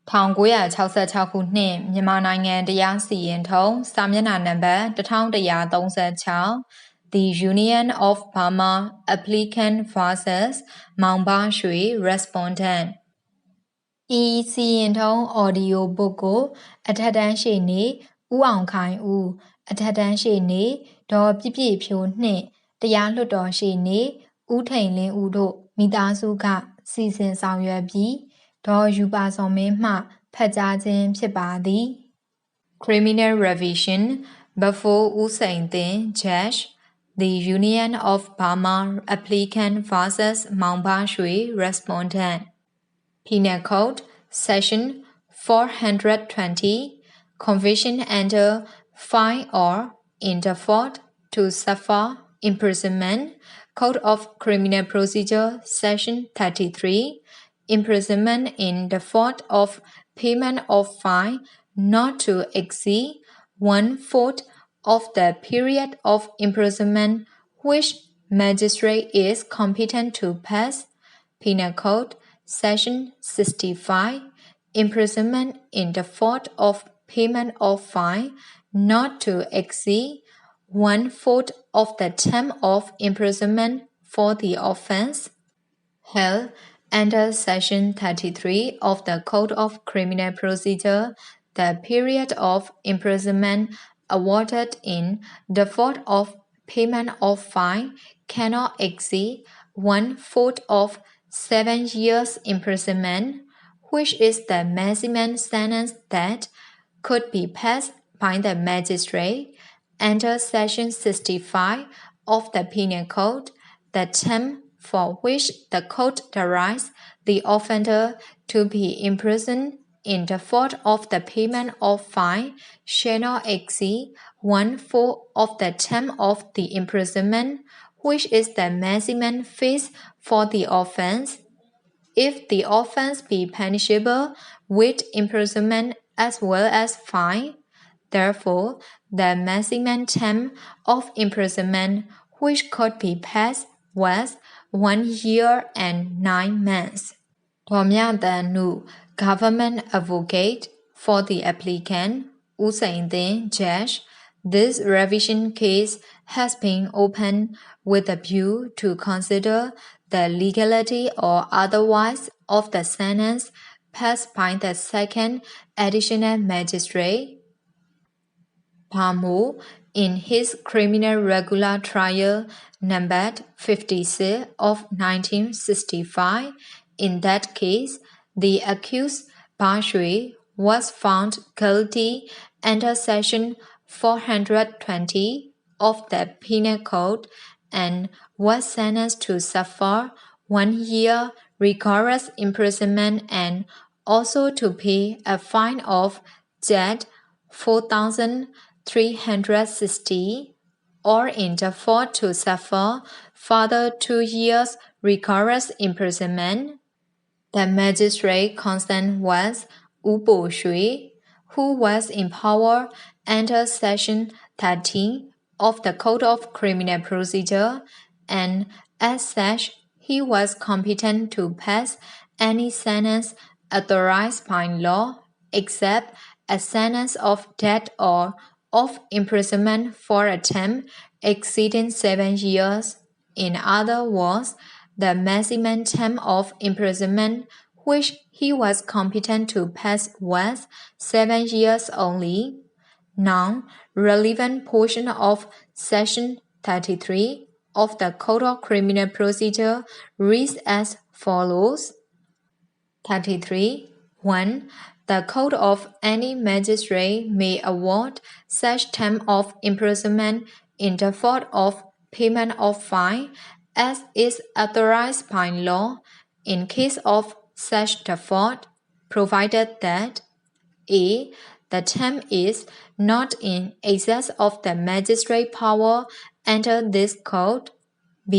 1966 ခုနှစ်မြန်မာနိုင်ငံတရားစီရင်ထုံးစာမျက်နှာနံပါတ်1136 The Union of Burma Applicant vs. MAUNG SHWE Respondent ဤစီရင်ထုံး audio book ကိုအထက်တန်းရှေ့နေဦးအောင်ခိုင်ဦးအထက်တန်းရှေ့နေဒေါ်ပြည့်ပြည့်ဖြိုးနှင့်တရားလွှတ်တော်ရှေ့နေဦးထိန်လင်းဦးတို့မိသားစုကစီစဉ်ဆောင်ရွက်ပြီးဒေါ်ယူပါစောမင်းမှဖတ်ကြားခြင်းဖြစ်ပါသည် Criminal Revision before ဦးစိန်သင် Judge The Union of Burma Applicant vs. MAUNG SHWE Respondent Penal Code Section 420 Conviction under fine or in default to suffer imprisonment Code of Criminal Procedure Section 33 Imprisonment in default of payment of fine not to exceed 1/4 of the period of imprisonment which magistrate is competent to pass. Penal Code Section 65 Imprisonment in default of payment of fine not to exceed 1/4 of the term of imprisonment for the offense. Held under Section 33 of the Code of Criminal Procedure, the period of imprisonment awarded in default of payment of fine cannot exceed 1/4 of 7 years imprisonment, which is the maximum sentence that could be passed by the magistrate. Under Section 65 of the Penal Code, the term for which the code directs the offender to be imprisoned in default of the payment of fine shall not exceed 1/4 of the term of the imprisonment, which is the maximum fees for the offense. If the offense be punishable with imprisonment as well as fine, therefore, the maximum term of imprisonment which could be passed was 1 year and 9 months. Domyadanu, Government Advocate for the applicant, Usain Judge. This revision case has been opened with a view to consider the legality or otherwise of the sentence passed by the second additional magistrate. Pamo, in his criminal regular trial numbered 56 of 1965, in that case, the accused SHWE was found guilty under Section 420 of the Penal Code and was sentenced to suffer 1 year rigorous imprisonment and also to pay a fine of Jet 4,360 or in default to suffer further 2 years rigorous imprisonment. The magistrate concerned was Upo Shwe, who was in power under Section 13 of the Code of Criminal Procedure, and as such, he was competent to pass any sentence authorized by law, except a sentence of death or of imprisonment for a term exceeding 7 years. In other words, the maximum term of imprisonment which he was competent to pass was 7 years only. Now, relevant portion of Section 33 of the Code of Criminal Procedure reads as follows. 33. 1. The code of any magistrate may award such term of imprisonment in default of payment of fine as is authorized by law in case of such default, provided that a. The term is not in excess of the magistrate power under this code. B.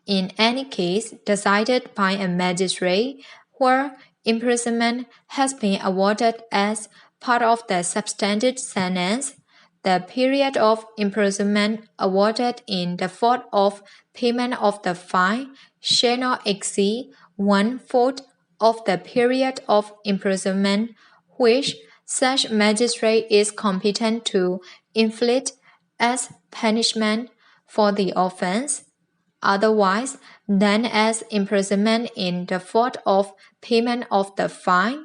In any case decided by a magistrate where imprisonment has been awarded as part of the substantive sentence, the period of imprisonment awarded in default of payment of the fine shall not exceed 1/4 of the period of imprisonment which such magistrate is competent to inflict as punishment for the offense, otherwise than as imprisonment in default of payment of the fine.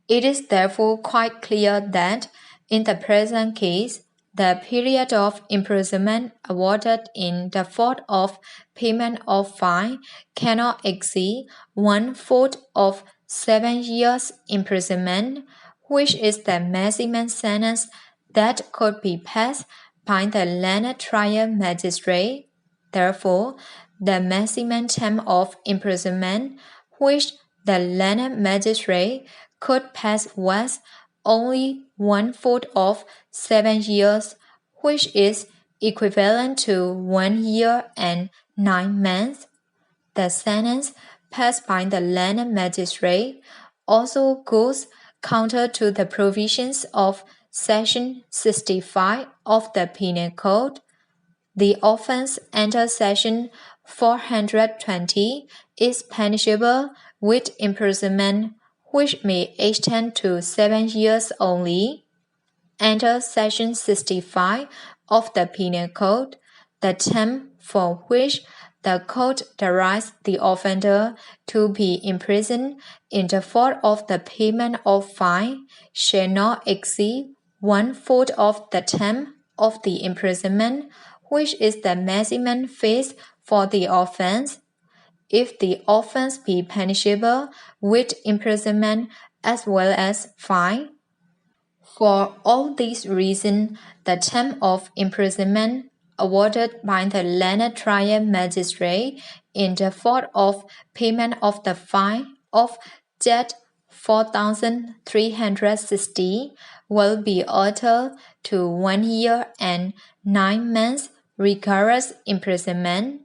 It is therefore quite clear that, in the present case, the period of imprisonment awarded in default of payment of fine cannot exceed 1/4 of 7 years imprisonment, which is the maximum sentence that could be passed by the learned trial magistrate. Therefore, the maximum term of imprisonment which the learned magistrate could pass was only 1/4 of 7 years, which is equivalent to 1 year and 9 months. The sentence passed by the learned magistrate also goes counter to the provisions of Section 65 of the Penal Code. The offense under Section 420 is punishable with imprisonment which may extend to 7 years only. Under Section 65 of the Penal Code, the term for which the Code directs the offender to be imprisoned in default of the payment of fine shall not exceed 1/4 of the term of the imprisonment, which is the maximum phase for the offense. If the offense be punishable with imprisonment as well as fine. For all these reasons, the term of imprisonment awarded by the learned trial magistrate in default of payment of the fine of debt 4,360 will be altered to 1 year and 9 months rigorous imprisonment.